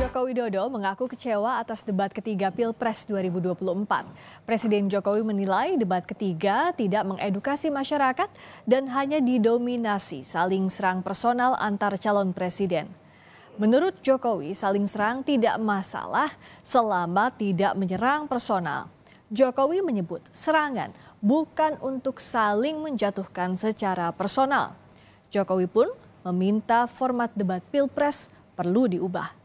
Joko Widodo mengaku kecewa atas debat ketiga Pilpres 2024. Presiden Jokowi menilai debat ketiga tidak mengedukasi masyarakat dan hanya didominasi saling serang personal antar calon presiden. Menurut Jokowi, saling serang tidak masalah selama tidak menyerang personal. Jokowi menyebut serangan bukan untuk saling menjatuhkan secara personal. Jokowi pun meminta format debat Pilpres perlu diubah.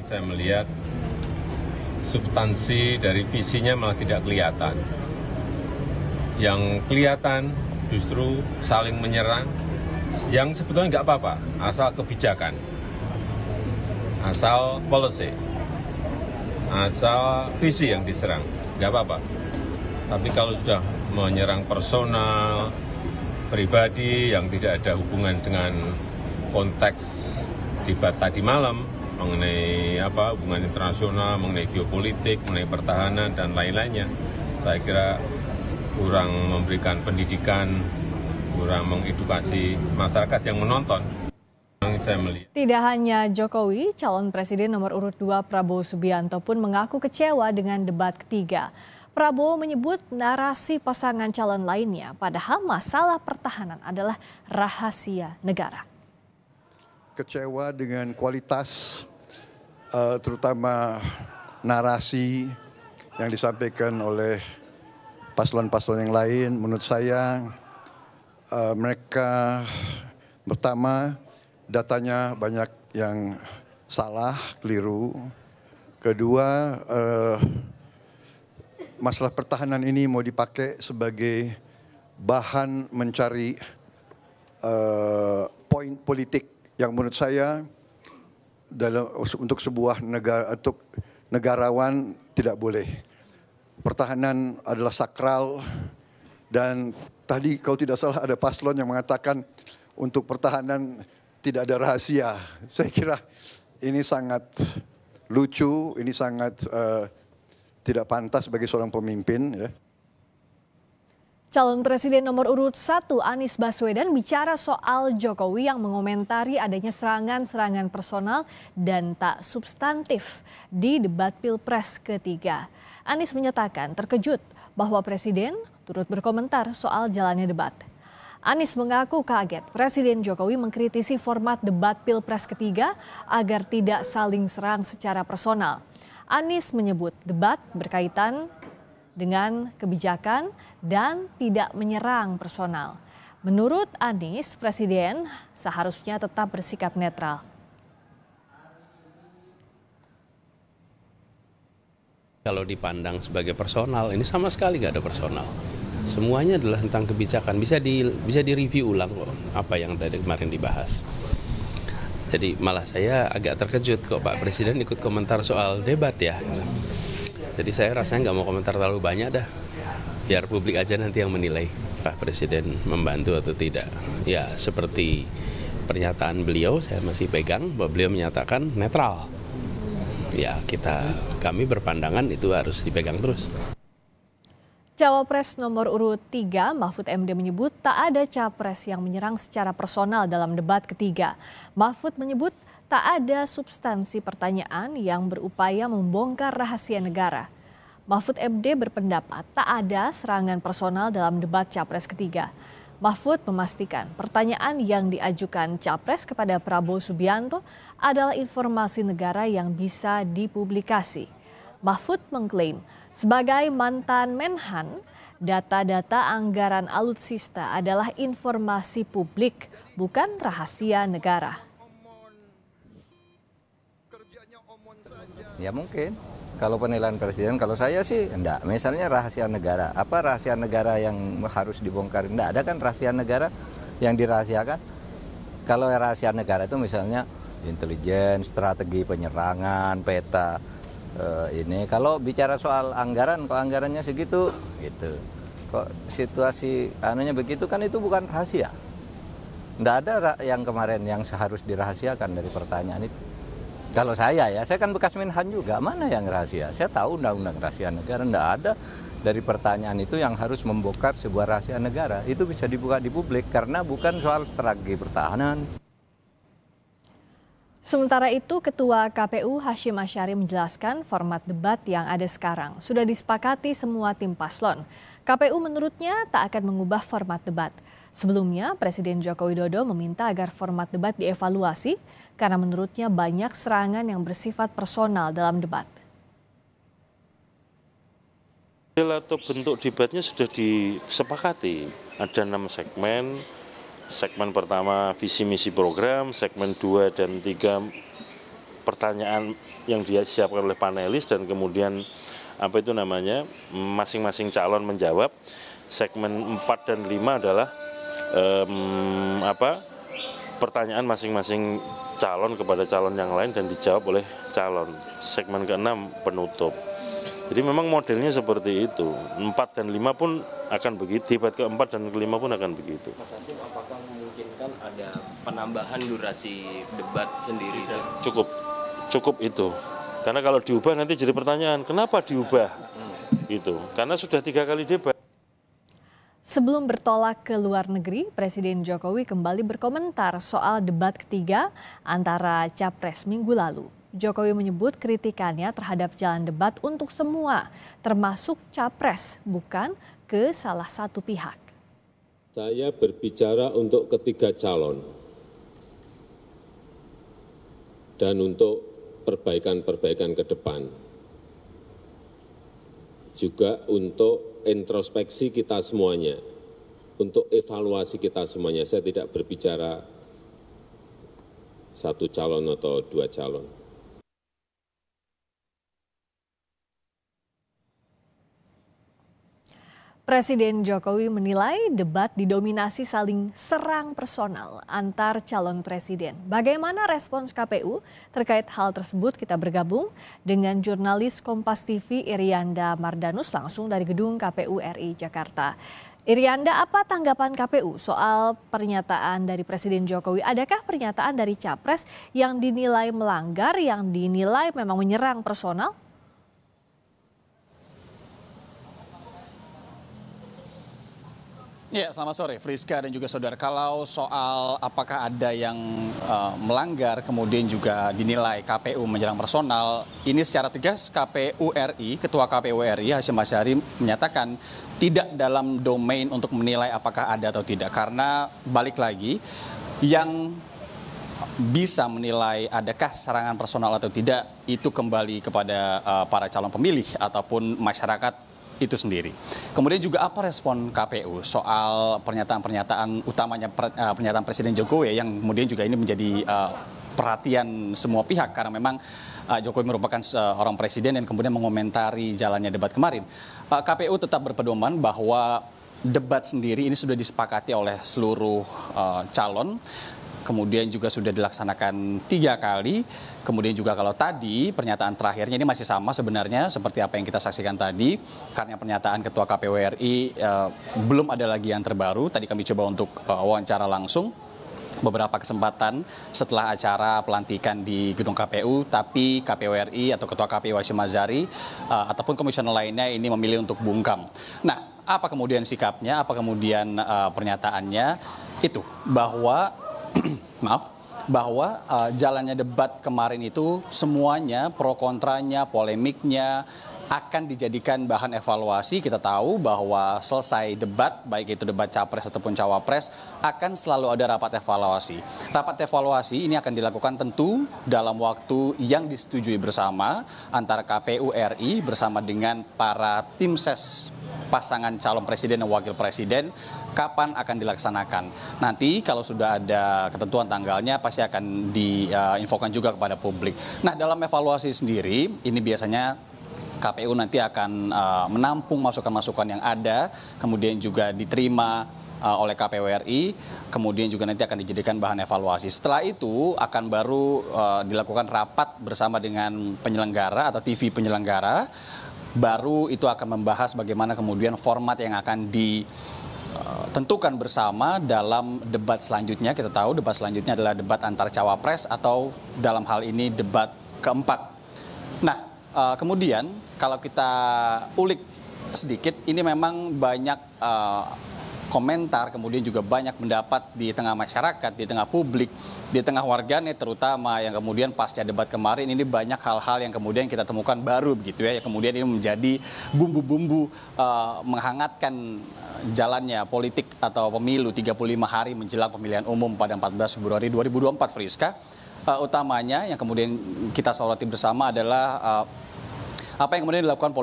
Saya melihat substansi dari visinya malah tidak kelihatan. Yang kelihatan justru saling menyerang, yang sebetulnya nggak apa-apa, asal kebijakan, asal policy, asal visi yang diserang, nggak apa-apa. Tapi kalau sudah menyerang personal, pribadi yang tidak ada hubungan dengan konteks debat tadi malam, mengenai hubungan internasional, mengenai geopolitik, mengenai pertahanan, dan lain-lainnya. Saya kira kurang memberikan pendidikan, kurang mengedukasi masyarakat yang menonton. Tidak hanya Jokowi, calon presiden nomor urut 2 Prabowo Subianto pun mengaku kecewa dengan debat ketiga. Prabowo menyebut narasi pasangan calon lainnya, padahal masalah pertahanan adalah rahasia negara. Kecewa dengan kualitas terutama narasi yang disampaikan oleh paslon-paslon yang lain. Menurut saya mereka pertama datanya banyak yang salah, keliru. Kedua, masalah pertahanan ini mau dipakai sebagai bahan mencari poin politik yang menurut saya untuk sebuah negara, untuk negarawan tidak boleh. Pertahanan adalah sakral, dan tadi kalau tidak salah ada paslon yang mengatakan untuk pertahanan tidak ada rahasia. Saya kira ini sangat lucu, ini sangat tidak pantas bagi seorang pemimpin, ya. Calon Presiden nomor urut 1 Anies Baswedan bicara soal Jokowi yang mengomentari adanya serangan-serangan personal dan tak substantif di debat Pilpres ketiga. Anies menyatakan terkejut bahwa Presiden turut berkomentar soal jalannya debat. Anies mengaku kaget Presiden Jokowi mengkritisi format debat Pilpres ketiga agar tidak saling serang secara personal. Anies menyebut debat berkaitan dengan kebijakan dan tidak menyerang personal. Menurut Anies, Presiden seharusnya tetap bersikap netral. Kalau dipandang sebagai personal, ini sama sekali nggak ada personal. Semuanya adalah tentang kebijakan. Bisa direview ulang kok apa yang tadi kemarin dibahas. Jadi malah saya agak terkejut kok Pak Presiden ikut komentar soal debat ya. Jadi saya rasanya nggak mau komentar terlalu banyak dah. Biar publik aja nanti yang menilai Pak Presiden membantu atau tidak. Ya seperti pernyataan beliau saya masih pegang bahwa beliau menyatakan netral. Ya kami berpandangan itu harus dipegang terus. Cawapres nomor urut 3 Mahfud MD menyebut tak ada capres yang menyerang secara personal dalam debat ketiga. Mahfud menyebut tak ada substansi pertanyaan yang berupaya membongkar rahasia negara. Mahfud MD berpendapat tak ada serangan personal dalam debat capres ketiga. Mahfud memastikan pertanyaan yang diajukan capres kepada Prabowo Subianto adalah informasi negara yang bisa dipublikasi. Mahfud mengklaim sebagai mantan Menhan, data-data anggaran alutsista adalah informasi publik, bukan rahasia negara. Ya mungkin, kalau penilaian Presiden, kalau saya sih enggak. Misalnya rahasia negara, apa rahasia negara yang harus dibongkar? Enggak ada kan rahasia negara yang dirahasiakan. Kalau rahasia negara itu misalnya intelijen, strategi penyerangan, peta. Ini kalau bicara soal anggaran, kok anggarannya segitu, gitu. Kok situasi anunya begitu kan itu bukan rahasia. Enggak ada yang kemarin yang seharus dirahasiakan dari pertanyaan itu. Kalau saya kan bekas Menhan juga, mana yang rahasia? Saya tahu undang-undang rahasia negara, enggak ada dari pertanyaan itu yang harus membongkar sebuah rahasia negara. Itu bisa dibuka di publik karena bukan soal strategi pertahanan. Sementara itu, Ketua KPU Hashim Asyari menjelaskan format debat yang ada sekarang sudah disepakati semua tim paslon. KPU menurutnya tak akan mengubah format debat. Sebelumnya, Presiden Joko Widodo meminta agar format debat dievaluasi karena menurutnya banyak serangan yang bersifat personal dalam debat. Atau bentuk debatnya sudah disepakati, ada 6 segmen. Segmen pertama visi misi program, segmen 2 dan 3 pertanyaan yang disiapkan oleh panelis dan kemudian masing-masing calon menjawab. Segmen 4 dan 5 adalah pertanyaan masing-masing calon kepada calon yang lain dan dijawab oleh calon. Segmen ke-6 penutup. Jadi memang modelnya seperti itu. 4 dan 5 pun akan begitu, debat ke-4 dan ke-5 pun akan begitu. Mas Hashim, apakah memungkinkan ada penambahan durasi debat sendiri? Cukup itu. Karena kalau diubah nanti jadi pertanyaan, kenapa diubah? Gitu. Karena sudah 3 kali debat. Sebelum bertolak ke luar negeri, Presiden Jokowi kembali berkomentar soal debat ketiga antara Capres minggu lalu. Jokowi menyebut kritikannya terhadap jalan debat untuk semua, termasuk Capres, bukan ke salah satu pihak. Saya berbicara untuk ketiga calon dan untuk perbaikan-perbaikan ke depan. Juga untuk introspeksi kita semuanya, untuk evaluasi kita semuanya. Saya tidak berbicara satu calon atau 2 calon. Presiden Jokowi menilai debat didominasi saling serang personal antar calon presiden. Bagaimana respons KPU terkait hal tersebut? Kita bergabung dengan jurnalis Kompas TV Irianda Mardanus langsung dari gedung KPU RI Jakarta. Irianda, apa tanggapan KPU soal pernyataan dari Presiden Jokowi? Adakah pernyataan dari Capres yang dinilai melanggar, yang dinilai memang menyerang personal? Ya, selamat sore Friska dan juga saudara. Kalau soal apakah ada yang melanggar kemudian juga dinilai KPU menyerang personal, ini secara tegas KPU RI, Ketua KPU RI Hashim Asyari menyatakan tidak dalam domain untuk menilai apakah ada atau tidak. Karena balik lagi, yang bisa menilai adakah serangan personal atau tidak itu kembali kepada para calon pemilih ataupun masyarakat itu sendiri. Kemudian juga apa respon KPU soal pernyataan-pernyataan utamanya pernyataan Presiden Jokowi yang kemudian juga ini menjadi perhatian semua pihak karena memang Jokowi merupakan seorang presiden dan kemudian mengomentari jalannya debat kemarin. KPU tetap berpedoman bahwa debat sendiri ini sudah disepakati oleh seluruh calon. Kemudian juga sudah dilaksanakan 3 kali. Kemudian juga kalau tadi pernyataan terakhirnya ini masih sama sebenarnya seperti apa yang kita saksikan tadi. Karena pernyataan Ketua KPU RI belum ada lagi yang terbaru. Tadi kami coba untuk wawancara langsung beberapa kesempatan setelah acara pelantikan di gedung KPU. Tapi KPU RI atau Ketua KPU Hashim Asyari ataupun komisioner lainnya ini memilih untuk bungkam. Nah, apa kemudian sikapnya, apa kemudian pernyataannya? Itu bahwa bahwa jalannya debat kemarin itu semuanya pro kontranya, polemiknya akan dijadikan bahan evaluasi. Kita tahu bahwa selesai debat, baik itu debat capres ataupun cawapres, akan selalu ada rapat evaluasi. Rapat evaluasi ini akan dilakukan tentu dalam waktu yang disetujui bersama antara KPU RI bersama dengan para tim ses pasangan calon presiden dan wakil presiden, kapan akan dilaksanakan. Nanti kalau sudah ada ketentuan tanggalnya pasti akan diinfokan juga kepada publik. Nah, dalam evaluasi sendiri ini biasanya KPU nanti akan menampung masukan-masukan yang ada, kemudian juga diterima oleh KPU RI, kemudian juga nanti akan dijadikan bahan evaluasi. Setelah itu akan baru dilakukan rapat bersama dengan penyelenggara atau TV penyelenggara. Baru itu akan membahas bagaimana kemudian format yang akan ditentukan bersama dalam debat selanjutnya. Kita tahu debat selanjutnya adalah debat antar cawapres atau dalam hal ini debat keempat. Nah, kemudian kalau kita ulik sedikit, ini memang banyak komentar, kemudian juga banyak mendapat di tengah masyarakat, di tengah publik, di tengah warganet terutama yang kemudian pasca debat kemarin ini banyak hal-hal yang kemudian kita temukan baru begitu ya, yang kemudian ini menjadi bumbu-bumbu menghangatkan jalannya politik atau pemilu 35 hari menjelang pemilihan umum pada 14 Februari 2024, Friska. Utamanya yang kemudian kita soroti bersama adalah apa yang kemudian dilakukan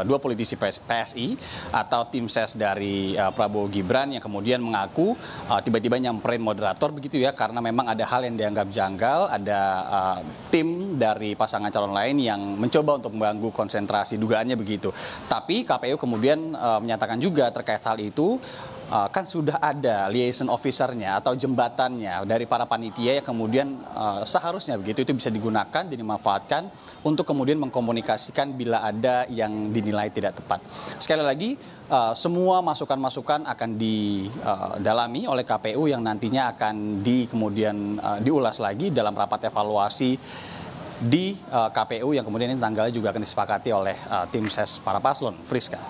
dua politisi PSI atau tim ses dari Prabowo Gibran yang kemudian mengaku tiba-tiba nyamperin moderator begitu ya, karena memang ada hal yang dianggap janggal, ada tim dari pasangan calon lain yang mencoba untuk mengganggu konsentrasi, dugaannya begitu. Tapi KPU kemudian menyatakan juga terkait hal itu, kan sudah ada liaison officer-nya atau jembatannya dari para panitia yang kemudian seharusnya begitu itu bisa digunakan dan dimanfaatkan untuk kemudian mengkomunikasikan bila ada yang dinilai tidak tepat. Sekali lagi, semua masukan-masukan akan didalami oleh KPU yang nantinya akan kemudian diulas lagi dalam rapat evaluasi di KPU yang kemudian ini tanggalnya juga akan disepakati oleh tim ses para paslon. Friska.